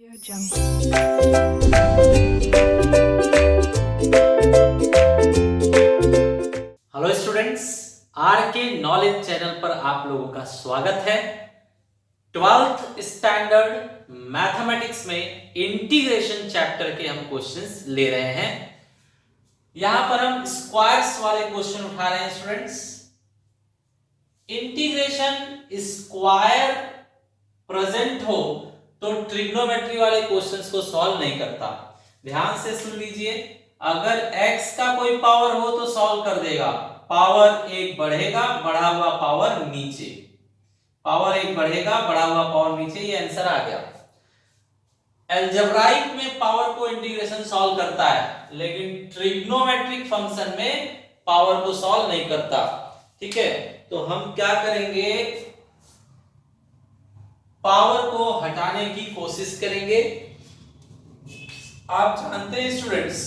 Hello students, are के knowledge channel पर आप लोगों का स्वागत है। 12th स्टैंडर्ड मैथमेटिक्स में इंटीग्रेशन चैप्टर के हम क्वेश्चंस ले रहे हैं। यहां पर हम स्क्वायर्स वाले क्वेश्चन उठा रहे हैं स्टूडेंट्स। इंटीग्रेशन स्क्वायर प्रेजेंट हो तो ट्रिग्नोमेट्री वाले क्वेश्चंस को सॉल्व नहीं करता। ध्यान से सुन लीजिए, अगर x का कोई पावर हो तो सॉल्व कर देगा। पावर एक बढ़ेगा, बढ़ा हुआ पावर नीचे, पावर एक बढ़ेगा, बढ़ा हुआ पावर नीचे, ये आंसर आ गया। अलजेब्राइक में पावर को इंटीग्रेशन सॉल्व करता है, लेकिन ट्रिग्नोमेट्रिक फंक्शन में पावर को सॉल्व नहीं करता। ठीक है, तो हम क्या करेंगे, पावर को हटाने की कोशिश करेंगे। आप जानते हैं students,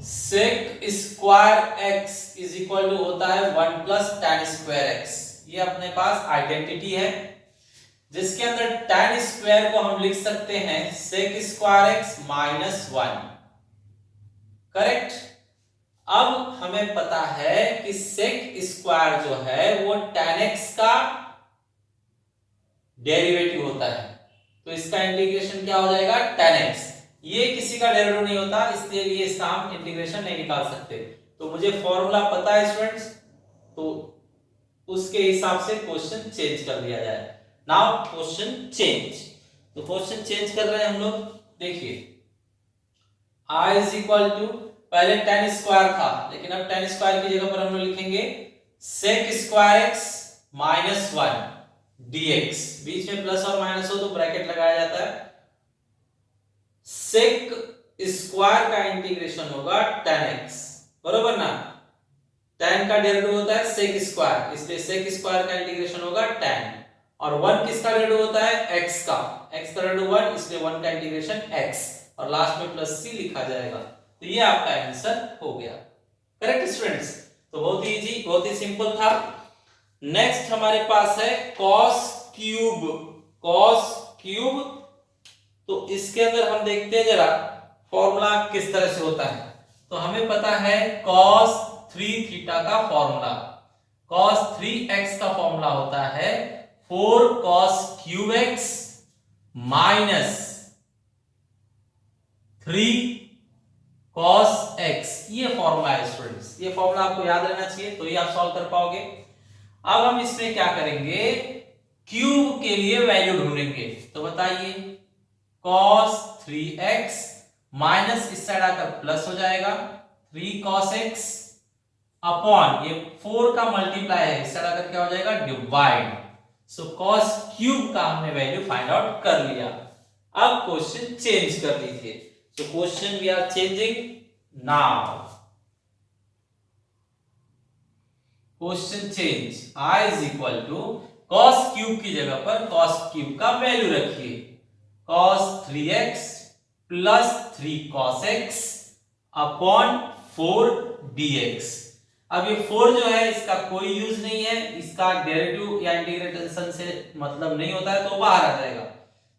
sec square x is equal to होता है 1 प्लस tan स्क्वायर x। ये अपने पास आइडेंटिटी है, जिसके अंदर tan स्क्वायर को हम लिख सकते हैं sec square x minus 1। Correct. अब हमें पता है कि सेक स्क्वायर जो है वो tan x का डेरिवेटिव होता है, तो इसका इंटीग्रेशन क्या हो जाएगा, tan x। ये किसी का डेरिवेटिव नहीं होता, इसलिए ये इसका हम इंटीग्रेशन नहीं निकाल सकते। तो मुझे फॉर्मूला पता है स्टूडेंट्स, तो उसके हिसाब से क्वेश्चन चेंज कर दिया जाए। नाउ क्वेश्चन चेंज, तो क्वेश्चन चेंज कर रहे हैं हम लोग। देखिए i इज इक्वल टू, पहले tan स्क्वायर था, लेकिन अब tan स्क्वायर की जगह पर हम लोग लिखेंगे sec square x minus 1 dx। बीच में प्लस और माइनस हो तो ब्रैकेट लगाया जाता है। सेक स्क्वायर का इंटीग्रेशन होगा tan x, बरोबर ना। tan का डेरिवेटिव होता है सेक स्क्वायर, इसलिए सेक स्क्वायर का इंटीग्रेशन होगा tan। और 1 किसका डेरिवेटिव होता है, x का। x का डेरिवेटिव 1, इसलिए 1 का इंटीग्रेशन x, और लास्ट में प्लस c लिखा जाएगा। तो ये आपका आंसर हो गया। करेक्ट स्टूडेंट्स, तो बहुत ही इजी, बहुत ही सिंपल था। नेक्स्ट हमारे पास है cos क्यूब। cos क्यूब, तो इसके अंदर हम देखते हैं जरा फॉर्मूला किस तरह से होता है। तो हमें पता है cos 3 थीटा का फॉर्मूला, cos 3x का फॉर्मूला होता है 4 cos cube x minus 3 cos x। ये फॉर्मूला है स्टूडेंट्स, ये फॉर्मूला आपको याद रहना चाहिए, तो ये आप सॉल्व कर पाओगे। अब हम इसमें क्या करेंगे, क्यूब के लिए वैल्यू ढूंढेंगे। तो बताइए, cos 3x माइनस इस साइड आकर प्लस हो जाएगा 3 cos x अपॉन ये 4 का मल्टीप्लाई है, इस साइड आकर क्या हो जाएगा, डिवाइड। सो cos क्यूब का हमने वैल्यू फाइंड आउट कर लिया। अब क्वेश्चन चेंज कर लीजिए। So question we are changing now. Question change, i is equal to cos cube की जगह पर cos क्यूब का वैल्यू रखिए, cos 3x plus 3 cos x upon 4 dx। अब ये 4 जो है इसका कोई यूज नहीं है, इसका डेरिवेटिव या इंटीग्रेशन से मतलब नहीं होता है, तो बाहर आ जाएगा।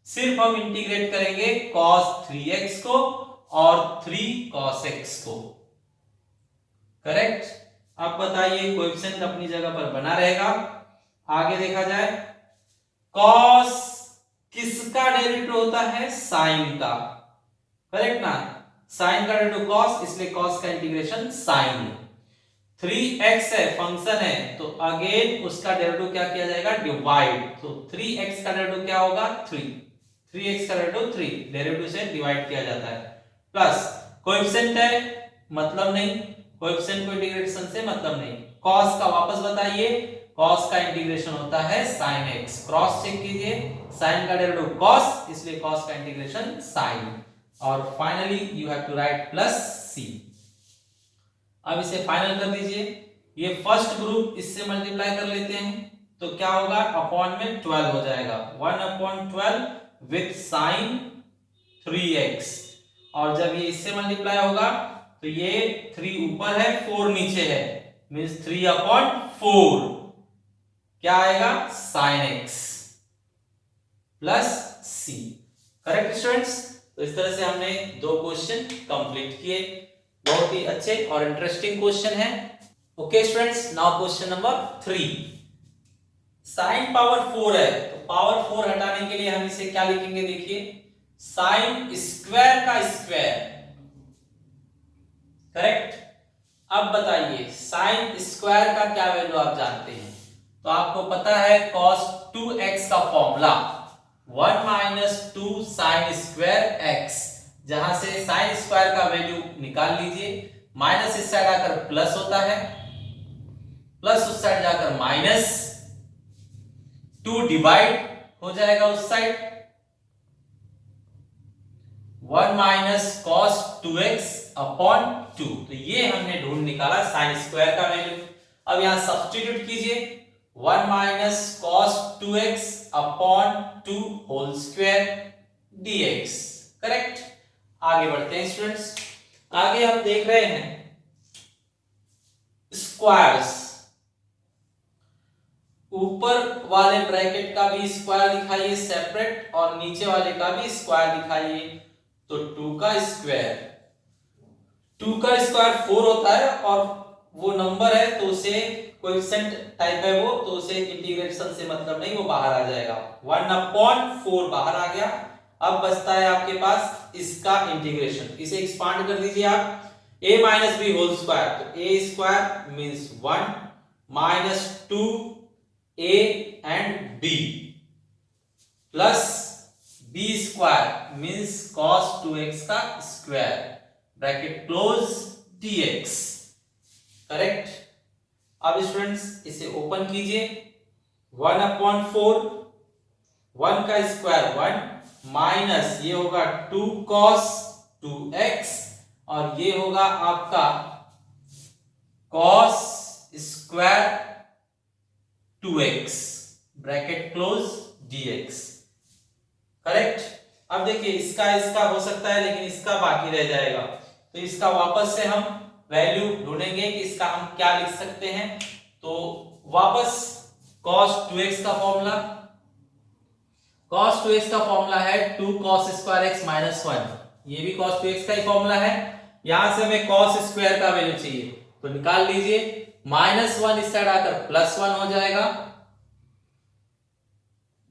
सिर्फ हम इंटीग्रेट करेंगे cos 3x को और 3 cos x को। करेक्ट। अब बताइए, कोएफिशिएंट अपनी जगह पर बना रहेगा। आगे देखा जाए, cos किसका डेरिवेटिव होता है, sin का। करेक्ट ना, sin का डेरिवेटिव cos, इसलिए cos का इंटीग्रेशन sin। 3x है, फंक्शन है, तो अगेन उसका डेरिवेटिव क्या किया जाएगा, डिवाइड। तो 3x का डेरिवेटिव क्या होगा, 3। 3x का डेरिवेटिव 3, डेरिवेटिव से डिवाइड किया जाता है। प्लस कोएफिशिएंट है, मतलब नहीं, कोएफिशिएंट को इंटीग्रेशन से मतलब नहीं। cos का वापस बताइए, cos का इंटीग्रेशन होता है sin x। क्रॉस चेक कीजिए, sin का डेरिवेटिव cos, इसलिए cos का इंटीग्रेशन sin। और finally you have to write plus c। अब इसे फाइनल कर दीजिए। ये फर्स्ट ग्रुप इससे मल्टीप्लाई कर लेते हैं, तो क्या होगा, अपॉन में 12 हो जाएगा, 1/12 विथ sin 3x। और जब ये इससे मल्टीप्लाई होगा तो ये 3 ऊपर है 4 नीचे है, मींस 3/4 क्या आएगा, sin x plus C. Correct students. तो इस तरह से हमने 2 क्वेश्चन कंप्लीट किए, बहुत ही अच्छे और इंटरेस्टिंग क्वेश्चन है। Okay students, now question number 3। Sine power 4 है, तो पावर 4 हटाने के लिए हम इसे क्या लिखेंगे, देखिए साइन स्क्वायर का स्क्वायर। करेक्ट। अब बताइए साइन स्क्वायर का क्या वैल्यू आप जानते हैं, तो आपको पता है cos 2x का formula 1 minus 2 sine square x, जहां से साइन स्क्वायर का वैल्यू निकाल लीजिए, माइनस इस साइड आकर प्लस होता है, प्लस उस साइड जाकर माइनस, 2 डिवाइड हो जाएगा उस side, 1 minus cos 2x upon 2। तो ये हमने ढूंढ निकाला साइन स्क्वायर का वैल्यू। अब यहां सब्स्टिट्यूट कीजिए, 1 minus cos 2x upon 2 whole square dx। Correct. आगे बढ़ते हैं स्टूडेंट्स। आगे हम देख रहे हैं स्क्वायर्स। ऊपर वाले ब्रैकेट का भी स्क्वायर दिखाइए सेपरेट, और नीचे वाले का भी स्क्वायर दिखाइए। तो 2 का स्क्वायर, 2 का स्क्वायर 4 होता है, और वो नंबर है तो उसे कोएफिशिएंट टाइप है वो, तो उसे इंटीग्रेशन से मतलब नहीं, वो बाहर आ जाएगा। 1/4 बाहर आ गया। अब बचता है आपके पास इसका इंटीग्रेशन, इसे एक्सपांड कर दीजिए आप, a minus B whole square, तो a square means 1 minus 2a and b plus b square means cos 2x का square, bracket close dx। Correct. अब स्टूडेंट्स इसे ओपन कीजिए, 1/4, 1 का स्क्वायर 1 माइनस ये होगा 2 cos 2x, और ये होगा आपका cos square 2x, bracket close dx। Correct. अब देखिए इसका हो सकता है, लेकिन इसका बाकी रह जाएगा, तो इसका वापस से हम वैल्यू ढूंढेंगे कि इसका हम क्या लिख सकते हैं। तो वापस cos 2x का फॉर्मूला, cos 2x का फॉर्मूला है 2 cos स्क्वायर x माइनस 1, ये भी cos 2x का ही फॉर्मूला है। यहां से हमें cos स्क्वायर का वैल्यू चाहिए, तो निकाल लीजिए, -1 इस साइड आकर +1 हो जाएगा,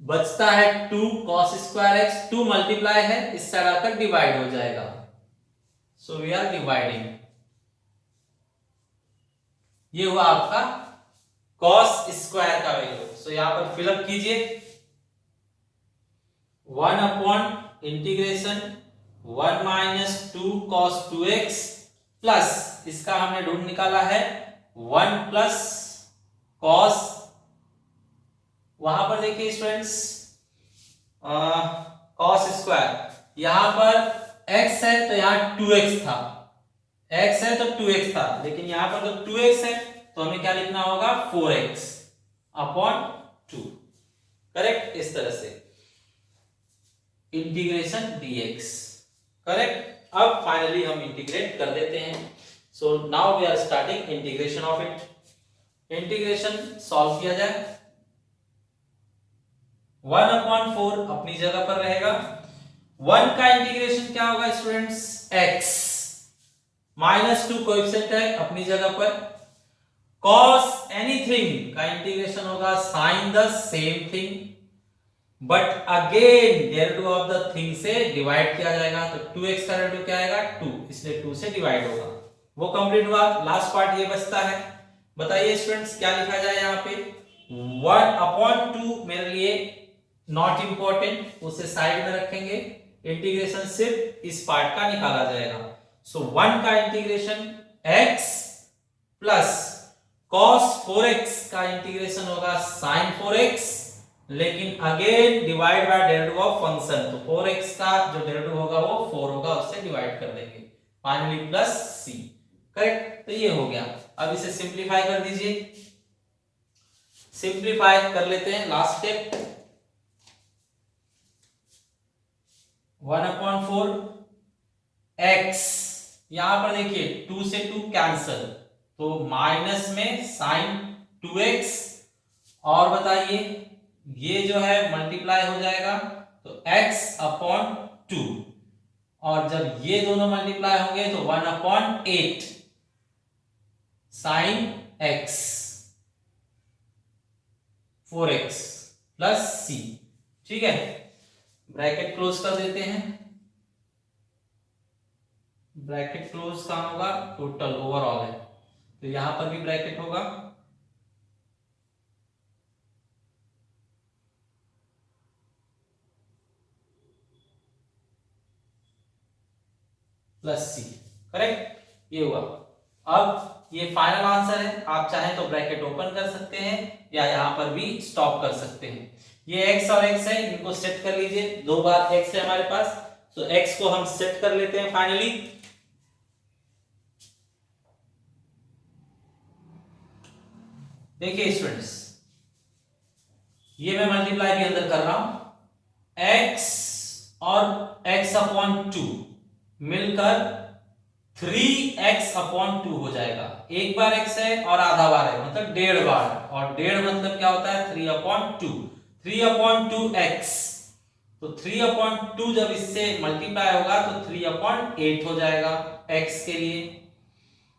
बचता है 2 cos स्क्वायर x, 2 मल्टीप्लाई है, इस साइड आकर डिवाइड हो जाएगा, सो वी आर डिवाइडिंग। ये हुआ आपका cos स्क्वायर का वैल्यू। सो यहां पर फिलअप कीजिए, 1 माइनस 2 cos 2x प्लस इसका हमने ढूंढ निकाला है 1 प्लस cos, वहां पर देखिए स्टूडेंट्स cos स्क्वायर, यहां पर x है तो यहां 2x था, x है तो 2x था, लेकिन यहां पर तो 2x है तो हमें क्या लिखना होगा 4x अपॉन 2। करेक्ट। इस तरह से इंटीग्रेशन dx। करेक्ट। अब फाइनली हम इंटीग्रेट कर देते हैं। So now we are starting integration of it. Integration solve किया जाए, 1/4 अपनी जगह पर रहेगा, 1 का इंटीग्रेशन क्या होगा स्टूडेंट्स, x, -2 कोएफिशिएंट है अपनी जगह पर, cos एनीथिंग का इंटीग्रेशन होगा sin the same thing, but again derivative of the thing से डिवाइड किया जाएगा, तो 2x का डेरिवेटिव क्या आएगा 2, इसलिए 2 से डिवाइड होगा। वो कंप्लीट हुआ, लास्ट पार्ट ये बचता है। बताइए स्टूडेंट्स क्या लिखा जाए यहाँ पे, 1/2 मेरे लिए नॉट इंपॉर्टेंट, उसे साइड में रखेंगे, इंटीग्रेशन सिर्फ इस पार्ट का निकाला जाएगा। सो 1 का integration x plus cos 4x का इंटीग्रेशन होगा sin 4x, लेकिन again divide by derivative of function, तो 4x का जो डेरिवेटिव होगा वो 4 होगा, उससे डिवाइड कर देंगे, फाइनली प्लस c। करेक्ट। तो ये हो गया। अब इसे सिंपलीफाई कर दीजिए, सिंपलीफाई कर लेते हैं, लास्ट स्टेप, 1/4 x, यहां पर देखिए 2 से 2 कैंसल, तो माइनस में sin 2x, और बताइए ये जो है मल्टीप्लाई हो जाएगा तो x/2, और जब ये दोनों मल्टीप्लाई होंगे तो 1/8 sin x 4x plus c। ठीक है, ब्रैकेट क्लोज कर देते हैं। ब्रैकेट क्लोज कहां होगा, टोटल ओवरऑल है, तो यहां पर भी ब्रैकेट होगा प्लस सी। करेक्ट, ये हुआ। अब ये फाइनल आंसर है, आप चाहें तो ब्रैकेट ओपन कर सकते हैं या यहां पर भी स्टॉप कर सकते हैं। ये x और x है, इनको सेट कर लीजिए। दो बार x है हमारे पास, तो x को हम सेट कर लेते हैं फाइनली। देखिए स्टूडेंट्स, ये मैं मल्टीप्लाई भी अंदर कर रहा हूं, x और x/2 मिलकर 3x/2 हो जाएगा। एक बार x है और आधा बार है, मतलब 1.5 बार, और 1.5 मतलब क्या होता है 3/2, 3/2x। तो 3/2 जब इससे मल्टीप्लाई होगा तो 3/8 हो जाएगा x के लिए।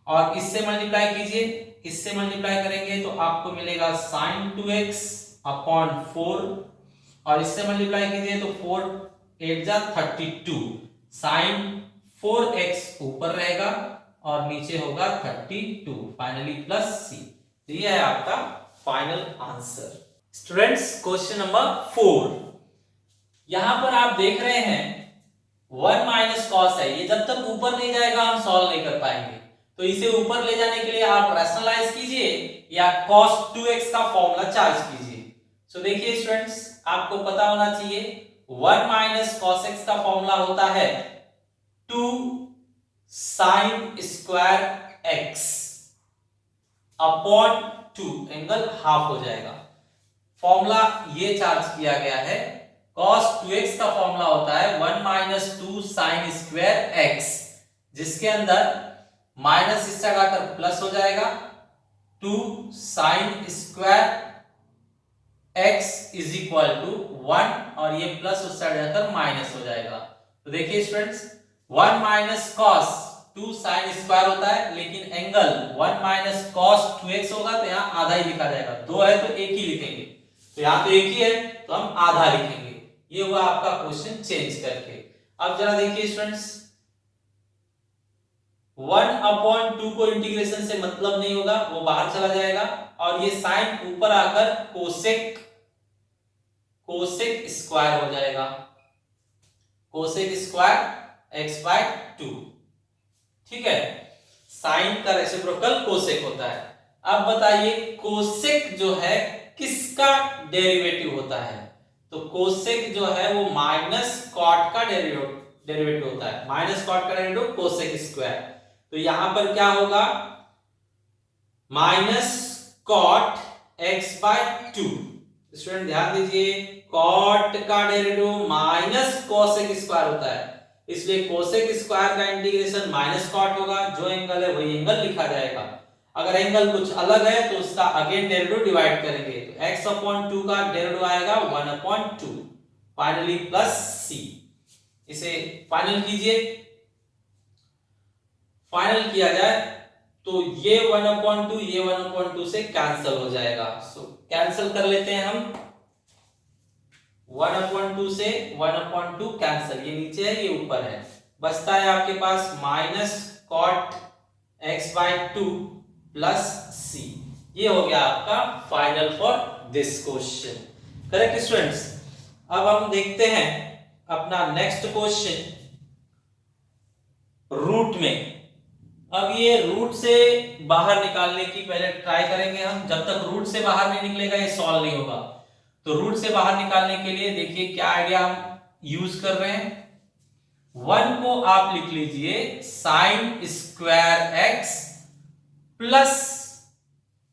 और इससे मल्टीप्लाई कीजिए, इससे मल्टीप्लाई करेंगे तो आपको मिलेगा sin 2x/4, और इससे मल्टीप्लाई कीजिए तो 4 8 जा 32, sin 4x ऊपर रहेगा और नीचे होगा 32, फाइनली प्लस c। तो ये है आपका final answer. Students, question number 4, यहां पर आप देख रहे हैं 1 माइनस कॉस है, ये जब तक ऊपर नहीं जाएगा हम सॉल्व नहीं कर पाएंगे। तो इसे ऊपर ले जाने के लिए आप रैशनलाइज कीजिए या cos 2x का फॉर्मूला चार्ज कीजिए। सो देखिए स्टूडेंट्स, आपको पता होना चाहिए 1 माइनस cos x का फॉर्मूला होता है 2 sin square x upon 2, angle half हो जाएगा। फॉर्मूला ये चार्ज किया गया है, cos 2x का फॉर्मूला होता है 1 माइनस 2 sin स्क्वायर x, जिसके अंदर माइनस इससे हटाकर प्लस हो जाएगा 2 sin square x is equal to 1, और ये प्लस उससे हटाकर माइनस हो जाएगा। तो देखिए students, 1 minus cos 2 sin square होता है, लेकिन एंगल 1 माइनस cos 2x होगा तो यहाँ आधा ही लिखा जाएगा। दो है तो एक ही लिखेंगे, तो यहाँ तो एक ही है तो हम आधा लिखेंगे। ये हुआ आपका क्वेश्चन चेंज करके। अब जरा देखिए स्टूडेंट्स, 1/2 को इंटीग्रेशन से मतलब नहीं होगा, वो बाहर चला जाएगा, और ये साइन ऊपर आकर कोसेक स्क्वायर हो जाएगा, कोसेक स्क्वायर x/2। ठीक है, साइन का रेसिप्रोकल कोसेक होता है। अब बताइए कोसेक जो है किसका डेरिवेटिव होता है? तो कोसेक जो है वो माइनस कॉट का डेरिवेटिव होता है, माइनस कॉट का डेरिवेटिव कोसेक स्क्वायर। तो यहां पर क्या होगा, माइनस कॉट x/2। स्टूडेंट ध्यान दीजिए, कॉट का डेरिवेटिव माइनस कोसेक स्क्वायर होता है, इसलिए कोसेक स्क्वायर का इंटीग्रेशन माइनस कॉट होगा, जो एंगल है वही एंगल लिखा जाएगा। अगर एंगल कुछ अलग है तो उसका अगेन डेरिवेटिव डिवाइड करेंगे, तो x/2 का डेरिवेटिव आएगा 1/2, फाइनली प्लस c। इसे फाइनल कीजिए, फाइनल किया जाए तो ये 1/2 ये 1/2 से कैंसिल हो जाएगा। सो कैंसिल कर लेते हैं हम, 1/2 से 1/2 कैंसिल, ये नीचे है ये ऊपर है, बचता है आपके पास minus cot x/2 plus c। ये हो गया आपका final for this question. Correct students, अब हम देखते हैं अपना नेक्स्ट क्वेश्चन रूट में। अब ये रूट से बाहर निकालने की पहले ट्राई करेंगे हम, जब तक रूट से बाहर नहीं निकलेगा ये सॉल्व नहीं होगा। तो रूट से बाहर निकालने के लिए देखिए क्या आइडिया हम यूज कर रहे हैं, 1 को आप लिख लीजिए sine square x plus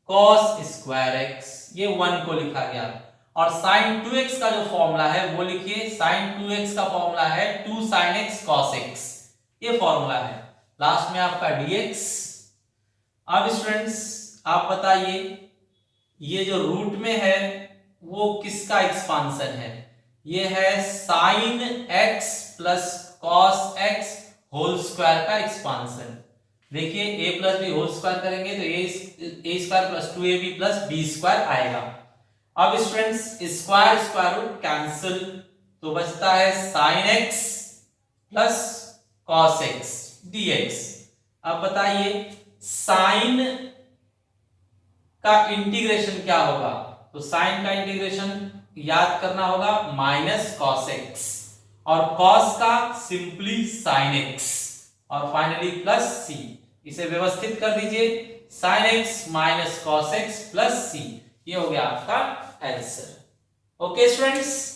cos square x, ये 1 को लिखा गया। और साइन 2x का जो फॉर्मूला है वो लिखिए, साइन 2x का फॉर्मूला है 2 sin x cos x, ये फॉर्मूला है। लास्ट में आपका dx। अब स्टूडेंट्स आप बताइए, ये जो रूट में है वो किसका एक्सपांशन है? ये है sine x plus cos x whole square का एक्सपांशन। देखिए a plus B whole square करेंगे तो ए स्क्वायर प्लस 2ab प्लस बी स्क्वायर आएगा। अब students square square root cancel, तो बचता है sine x plus cos x dx। अब बताइए साइन का इंटीग्रेशन क्या होगा, तो साइन का इंटीग्रेशन याद करना होगा माइनस कॉस एक्स, और कॉस का सिंपली साइन एक्स, और फाइनली प्लस सी। इसे व्यवस्थित कर दीजिए, sine x minus cos x plus C, ये हो गया आपका आंसर। Okay students.